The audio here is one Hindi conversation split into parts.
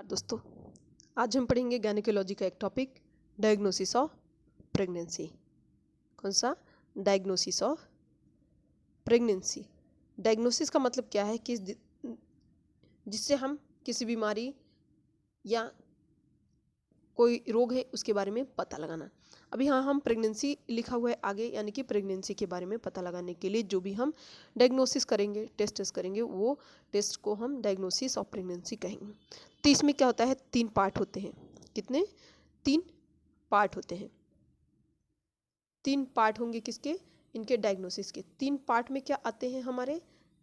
दोस्तों, आज हम पढ़ेंगे गायनेकोलॉजी का एक टॉपिक, डायग्नोसिस ऑफ प्रेगनेंसी। कौन सा? Diagnosis of pregnancy. डायग्नोसिस का मतलब क्या है कि जिससे हम किसी बीमारी या कोई रोग है उसके बारे में पता लगाना। अभी हाँ, हम प्रेगनेंसी लिखा हुआ है आगे, यानी कि प्रेगनेंसी के बारे में पता लगाने के लिए जो भी हम डायग्नोसिस करेंगे, टेस्ट करेंगे, वो टेस्ट को हम डायग्नोसिस ऑफ प्रेगनेंसी कहेंगे। तो इसमें क्या होता है, 3 पार्ट होते हैं। कितने? 3 पार्ट होते हैं। 3 पार्ट होंगे किसके? इनके डायग्नोसिस के। 3 पार्ट में क्या आते हैं हमारे?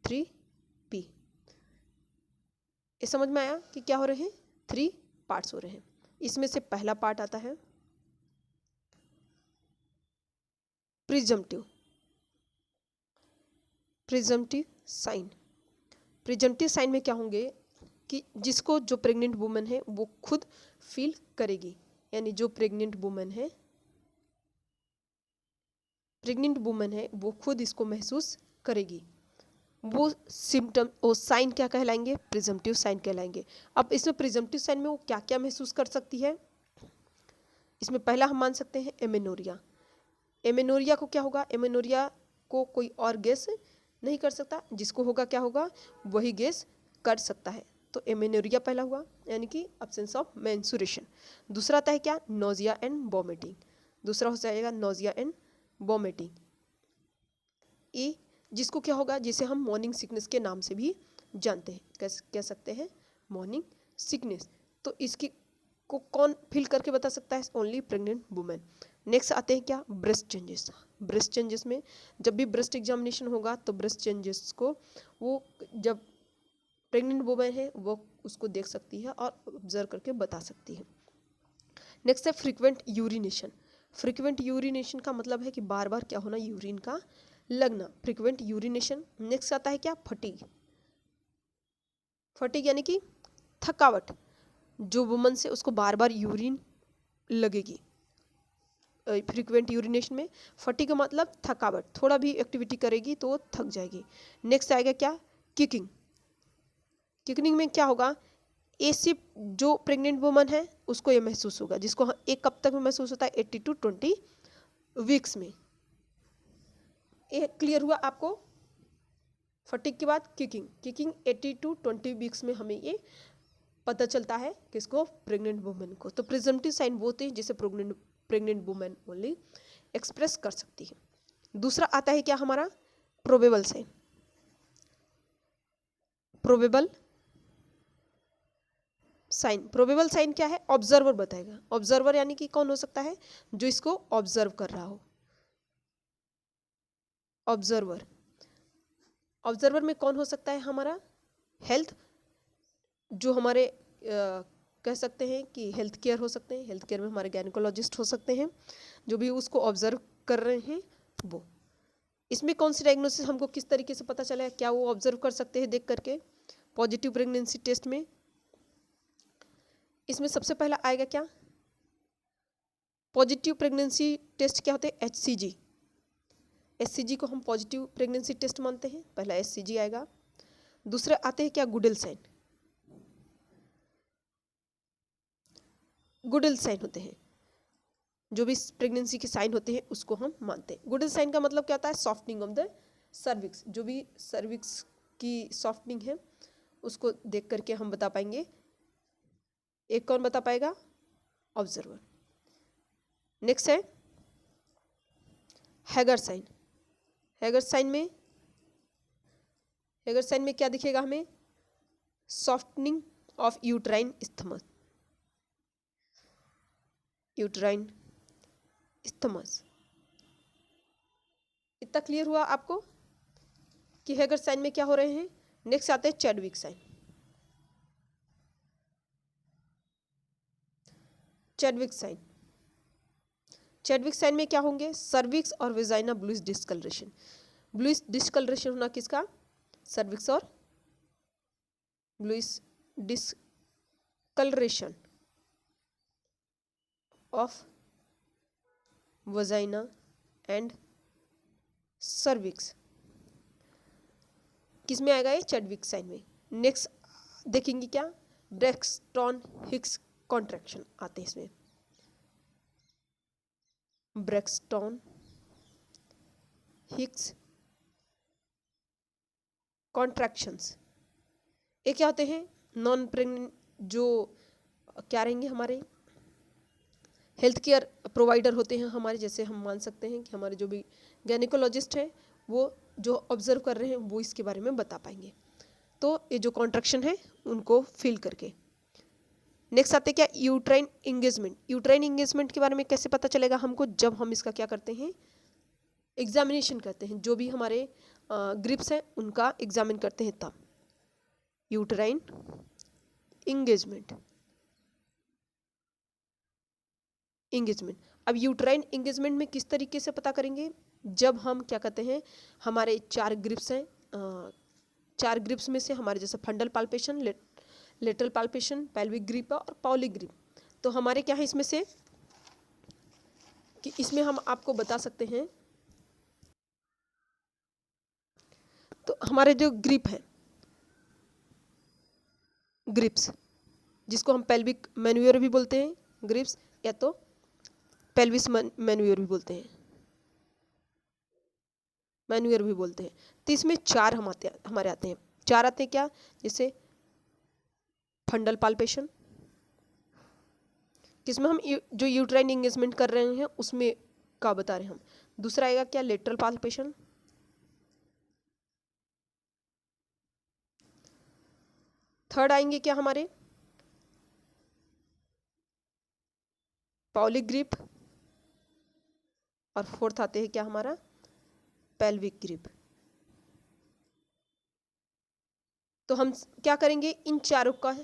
3P। ये समझ में आया कि क्या हो रहे हैं? 3 पार्ट्स हो रहे हैं। इसमें से पहला पार्ट आता है प्रिजम्पटिव साइन। प्रिजम्पटिव साइन में क्या होंगे कि जिसको जो प्रेग्नेंट वुमन है वो खुद फील करेगी, यानी जो प्रेग्नेंट वुमन है वो खुद इसको महसूस करेगी। वो सिम्टम, वो साइन क्या कहलाएंगे? प्रिजम्पटिव साइन कहलाएंगे। अब इसमें प्रिजम्पटिव साइन में वो क्या क्या महसूस कर सकती है? इसमें पहला हम मान सकते हैं एमेनोरिया। एमेनोरिया को क्या होगा? एमेनोरिया को कोई और गेस नहीं कर सकता, जिसको होगा क्या होगा? वही गेस कर सकता है। तो एमेनोरिया पहला हुआ, यानी कि अब्सेंस ऑफ मेंस्ट्रुएशन। दूसरा आता है क्या? Nausea and vomiting. दूसरा हो जाएगा नोजिया एंड वॉमिटिंग। ये जिसको क्या होगा, जिसे हम मॉर्निंग सिकनेस के नाम से भी जानते हैं, कह सकते हैं मॉर्निंग सिकनेस। तो इसकी को कौन फील करके बता सकता है? Only pregnant women. नेक्स्ट आते हैं क्या? Breast changes. ब्रेस्ट चेंजेस में जब भी ब्रेस्ट एग्जामिनेशन होगा तो ब्रेस्ट चेंजेस को वो जब प्रेग्नेंट वुमेन है वो उसको देख सकती है और ऑब्जर्व करके बता सकती है। नेक्स्ट है फ्रीक्वेंट यूरिनेशन। फ्रीक्वेंट यूरिनेशन का मतलब है कि बार बार क्या होना? यूरिन का लगना, फ्रीक्वेंट यूरिनेशन। नेक्स्ट आता है क्या? फटीग। फटीग यानी कि थकावट। जो वुमन से उसको बार बार यूरिन लगेगी। फ्रीक्वेंट यूरिनेशन में फटीग का मतलब थकावट, थोड़ा भी एक्टिविटी करेगी तो वो थक जाएगी। नेक्स्ट आएगा क्या? किकिंग। किकिंग में क्या होगा? ये सिर्फ जो प्रेग्नेंट वुमन है उसको ये महसूस होगा, जिसको एक कब तक में महसूस होता है? 80 to 20 वीक्स में। ये क्लियर हुआ आपको? फटीग के बाद किकिंग 80 to 20 वीक्स में हमें ये पता चलता है किसको? प्रेग्नेंट वुमेन को। तो प्रिजम्पटिव साइन वो होते हैं जिसे प्रेग्नेंट वुमेन ओनली एक्सप्रेस कर सकती है। दूसरा आता है क्या हमारा? Probable sign. प्रोबेबल साइन क्या है? ऑब्जर्वर बताएगा। ऑब्जर्वर यानी कि कौन हो सकता है? जो इसको ऑब्जर्व कर रहा हो। ऑब्जर्वर में कौन हो सकता है हमारा? हेल्थ, जो हमारे कह सकते हैं कि हेल्थ केयर हो सकते हैं। हेल्थ केयर में हमारे गायनेकोलॉजिस्ट हो सकते हैं, जो भी उसको ऑब्जर्व कर रहे हैं वो। इसमें कौन सी डायग्नोसिस हमको किस तरीके से पता चला है? क्या वो ऑब्जर्व कर सकते हैं देख करके? पॉजिटिव प्रेगनेंसी टेस्ट में इसमें सबसे पहला आएगा क्या? पॉजिटिव प्रेगनेंसी टेस्ट क्या होते हैं? HCG को हम पॉजिटिव प्रेगनेंसी टेस्ट मानते हैं। पहला HCG आएगा। दूसरे आते हैं क्या? गुडेल साइन। गुडेल साइन होते हैं, जो भी प्रेगनेंसी के साइन होते हैं उसको हम मानते हैं। गुडेल साइन का मतलब क्या होता है? Softening of the cervix. जो भी सर्विक्स की सॉफ्टनिंग है उसको देख करके हम बता पाएंगे। एक कौन बता पाएगा? ऑब्जर्वर। नेक्स्ट है हैगर साइन। हैगर साइन में क्या दिखेगा हमें? Softening of uterine isthmus. इतना क्लियर हुआ आपको कि हैगर साइन में क्या हो रहे हैं? नेक्स्ट आते हैं चैडविक साइन। चैडविक साइन में क्या होंगे? सर्विक्स और vagina bluish discolouration. Bluish discolouration होना किसका? सर्विक्स और bluish discolouration of vagina and cervix किस में आएगा? ये चैडविक साइन में। नेक्स्ट देखेंगे क्या? ब्रैक्सटन हिक्स कॉन्ट्रैक्शन आते हैं इसमें, ब्रैक्सटन हिक्स कॉन्ट्रैक्शंस। ये क्या होते हैं? नॉन प्रेग्नेंट जो क्या रहेंगे हमारे हेल्थ केयर प्रोवाइडर होते हैं हमारे, जैसे हम मान सकते हैं कि हमारे जो भी गायनेकोलॉजिस्ट हैं वो जो ऑब्जर्व कर रहे हैं वो इसके बारे में बता पाएंगे। तो ये जो कॉन्ट्रैक्शन है उनको फील करके। नेक्स्ट आते क्या? Uterine engagement. यूट्राइन इंगेजमेंट के बारे में कैसे पता चलेगा हमको? जब हम इसका क्या करते हैं, एग्जामिनेशन करते हैं, जो भी हमारे ग्रिप्स हैं उनका एग्जामिन करते हैं तब। Uterine engagement, engagement. अब यूट्राइन इंगेजमेंट में किस तरीके से पता करेंगे? जब हम क्या कहते हैं, हमारे 4 ग्रिप्स हैं, 4 ग्रिप्स में से हमारे जैसे फंडल palpation, lateral palpation, pelvic grip और पाउलिक ग्रिप। तो हमारे क्या है इसमें से कि इसमें हम आपको बता सकते हैं, तो हमारे जो ग्रिप है, ग्रिप्स जिसको हम पेल्विक मैन्यूअर भी बोलते हैं ग्रिप्स, या तो पेल्विस मैन्यूअर भी बोलते हैं, मैन्यूअर भी बोलते हैं। तो इसमें 4 हमारे आते हैं। 4 आते हैं क्या? जैसे फंडल पाल्पेशन, किसमें हम जो यूट्राइन एंगेजमेंट कर रहे हैं उसमें का बता रहे हैं हम। दूसरा आएगा क्या? Lateral palpation. थर्ड आएंगे क्या हमारे? पाउलिक ग्रिप। और फोर्थ आते हैं क्या हमारा? Pelvic grip. तो हम क्या करेंगे, इन चारों का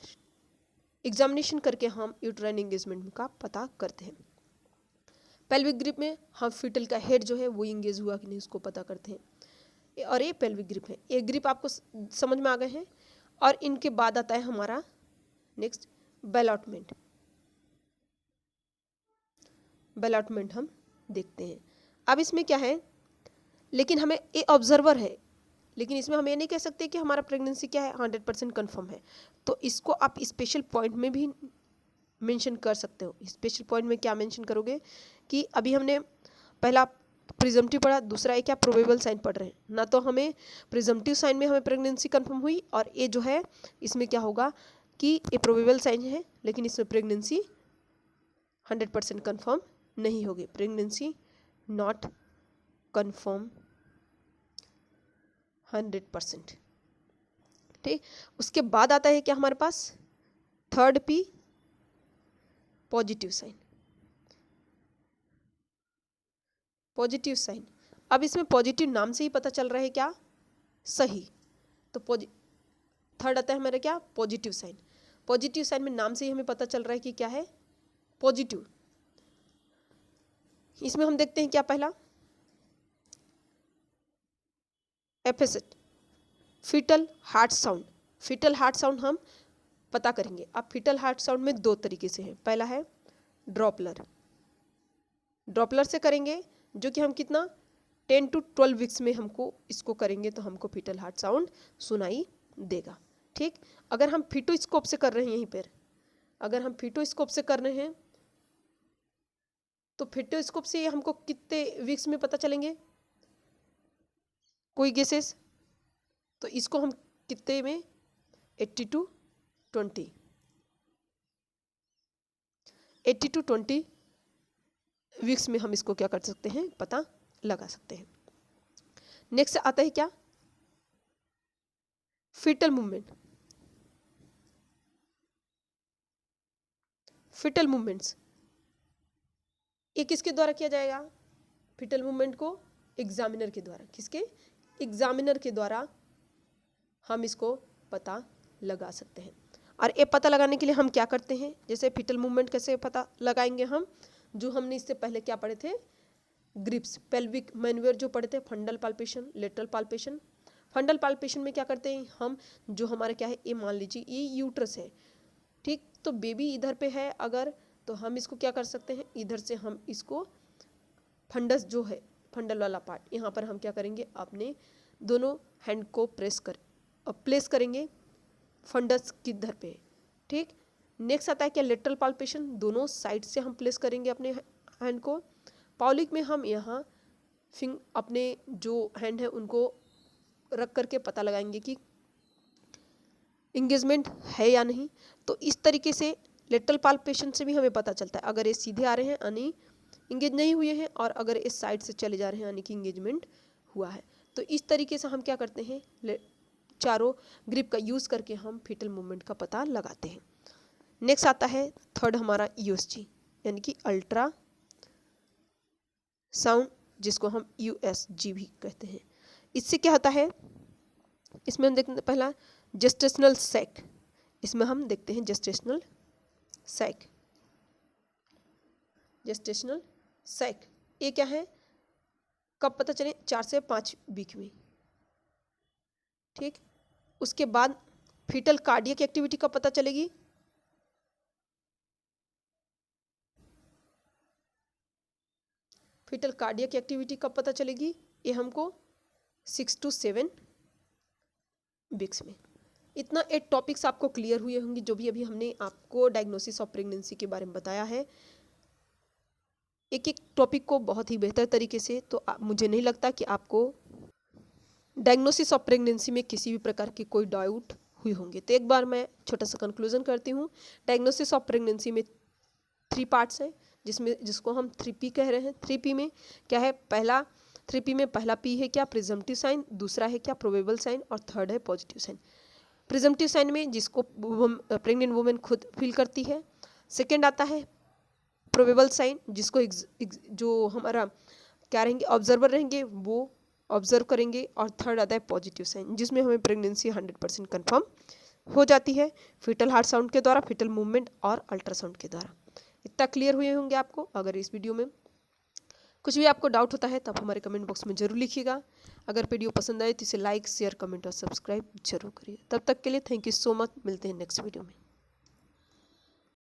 एग्जामिनेशन करके हम यूट्राइन एंगेजमेंट का पता करते हैं। पेल्विक ग्रिप में हम फीटल का हेड जो है वो इंगेज हुआ कि नहीं उसको पता करते हैं। और ये पेल्विक ग्रिप है। ये ग्रिप आपको समझ में आ गए हैं। और इनके बाद आता है हमारा नेक्स्ट बेलॉटमेंट। बेलॉटमेंट हम देखते हैं। अब इसमें क्या है, लेकिन हमें ये ऑब्जर्वर है, लेकिन इसमें हम ये नहीं कह सकते कि हमारा प्रेगनेंसी क्या है 100% कन्फर्म है। तो इसको आप स्पेशल पॉइंट में भी मेंशन कर सकते हो। स्पेशल पॉइंट में क्या मेंशन करोगे कि अभी हमने पहला प्रिजम्पटिव पढ़ा, दूसरा एक क्या प्रोबेबल साइन पढ़ रहे हैं ना। तो हमें प्रिजम्पटिव साइन में हमें प्रेगनेंसी कंफर्म हुई, और ये जो है इसमें क्या होगा कि ये प्रोबेबल साइन है, लेकिन इसमें प्रेगनेंसी 100% कन्फर्म नहीं होगी। Pregnancy not confirm 100%। ठीक, उसके बाद आता है क्या हमारे पास? Third P, positive sign. Positive sign. अब इसमें पॉजिटिव नाम से ही पता चल रहा है क्या? सही। तो थर्ड आता है हमारा क्या? Positive sign. पॉजिटिव साइन में नाम से ही हमें पता चल रहा है कि क्या है? पॉजिटिव। इसमें हम देखते हैं क्या? पहला FSH, fetal heart sound. Fetal heart sound हम पता करेंगे। अब फीटल हार्ट साउंड में 2 तरीके से है। पहला है ड्रॉपलर, ड्रॉपलर से करेंगे, जो कि हम कितना 10 to 12 वीक्स में हमको इसको करेंगे तो हमको फीटल हार्ट साउंड सुनाई देगा। ठीक, अगर हम फीटोस्कोप से कर रहे हैं, यहीं पर अगर हम फीटोस्कोप से कर रहे हैं तो फीटोस्कोप से हमको कितने वीक्स में पता चलेंगे? कोई गेसेस? तो इसको हम कितने में 80 to 20 वीक्स में हम इसको क्या कर सकते हैं? पता लगा सकते हैं। नेक्स्ट आता है क्या? Fetal movement. फीटल मूवमेंट्स ये किसके द्वारा किया जाएगा? फीटल मूवमेंट को एग्जामिनर के द्वारा। किसके? एग्जामिनर के द्वारा हम इसको पता लगा सकते हैं। और ये पता लगाने के लिए हम क्या करते हैं? जैसे फीटल मूवमेंट कैसे पता लगाएंगे हम, जो हमने इससे पहले क्या पढ़े थे? ग्रिप्स, पेल्विक मैन्यूअर जो पढ़े थे, फंडल पाल्पेशन, लेटरल पाल्पेशन। फंडल पाल्पेशन में क्या करते हैं हम, जो हमारे क्या है, ये मान लीजिए ये यूट्रस है, ठीक, तो बेबी इधर पे है अगर, तो हम इसको क्या कर सकते हैं, इधर से हम इसको फंडस जो है, फंडल वाला पार्ट, यहाँ पर हम क्या करेंगे, अपने दोनों हैंड को प्लेस करेंगे फंडस किधर पे, ठीक। नेक्स्ट आता है क्या, लेटरल पाल्पेशन, दोनों साइड से हम प्लेस करेंगे अपने हैंड को। पाउलिक में हम यहाँ अपने जो हैंड है उनको रख करके पता लगाएंगे कि इंगेजमेंट है या नहीं। तो इस तरीके से लेटरल पाल्पेशन से भी हमें पता चलता है, अगर ये सीधे आ रहे हैं यानी इंगेज नहीं हुए हैं, और अगर इस साइड से चले जा रहे हैं यानी कि इंगेजमेंट हुआ है। तो इस तरीके से हम क्या करते हैं, चारों ग्रिप का यूज़ करके हम फीटल मूवमेंट का पता लगाते हैं। नेक्स्ट आता है थर्ड हमारा यूएसजी यानी कि अल्ट्रा साउंड, जिसको हम यूएसजी भी कहते हैं। इससे क्या होता है, इसमें हम देखते हैं पहला जेस्टेशनल सैक, इसमें हम देखते हैं जेस्टेशनल सैक। जेस्टेशनल सैक ये क्या है, कब पता चले, 4 से 5 वीक में। ठीक। उसके बाद फीटल कार्डियक एक्टिविटी कब पता चलेगी, फीटल कार्डियक एक्टिविटी कब पता चलेगी, ये हमको 6 to 7 वीक्स में। इतना 8 टॉपिक्स आपको क्लियर हुए होंगे, जो भी अभी हमने आपको डायग्नोसिस ऑफ प्रेगनेंसी के बारे में बताया है, एक एक टॉपिक को बहुत ही बेहतर तरीके से। तो मुझे नहीं लगता कि आपको डायग्नोसिस ऑफ प्रेगनेंसी में किसी भी प्रकार की कोई डाउट हुई होंगे। तो एक बार मैं छोटा सा कंक्लूजन करती हूँ। डायग्नोसिस ऑफ प्रेगनेंसी में 3 पार्ट्स हैं, जिसको हम 3P कह रहे हैं। 3P में क्या है, 3P में पहला P है क्या, प्रिजम्पटिव साइन, दूसरा है क्या प्रोबेबल साइन, और थर्ड है पॉजिटिव साइन। प्रिजम्पटिव साइन में जिसको प्रेग्नेंट वुमेन खुद फील करती है। सेकेंड आता है प्रोबेबल साइन, जिसको जो हमारा क्या रहेंगे, ऑब्जर्वर रहेंगे, वो ऑब्जर्व करेंगे। और थर्ड आता है पॉजिटिव साइन, जिसमें हमें प्रेगनेंसी 100% कन्फर्म हो जाती है फीटल हार्ट साउंड के द्वारा, फीटल मूवमेंट और अल्ट्रासाउंड के द्वारा। इतना क्लियर हुए होंगे आपको। अगर इस वीडियो में कुछ भी आपको डाउट होता है तो आप हमारे कमेंट बॉक्स में जरूर लिखिएगा। अगर वीडियो पसंद आए तो इसे लाइक, शेयर, कमेंट और सब्सक्राइब जरूर करिए। तब तक के लिए थैंक यू सो मच। मिलते हैं नेक्स्ट वीडियो में।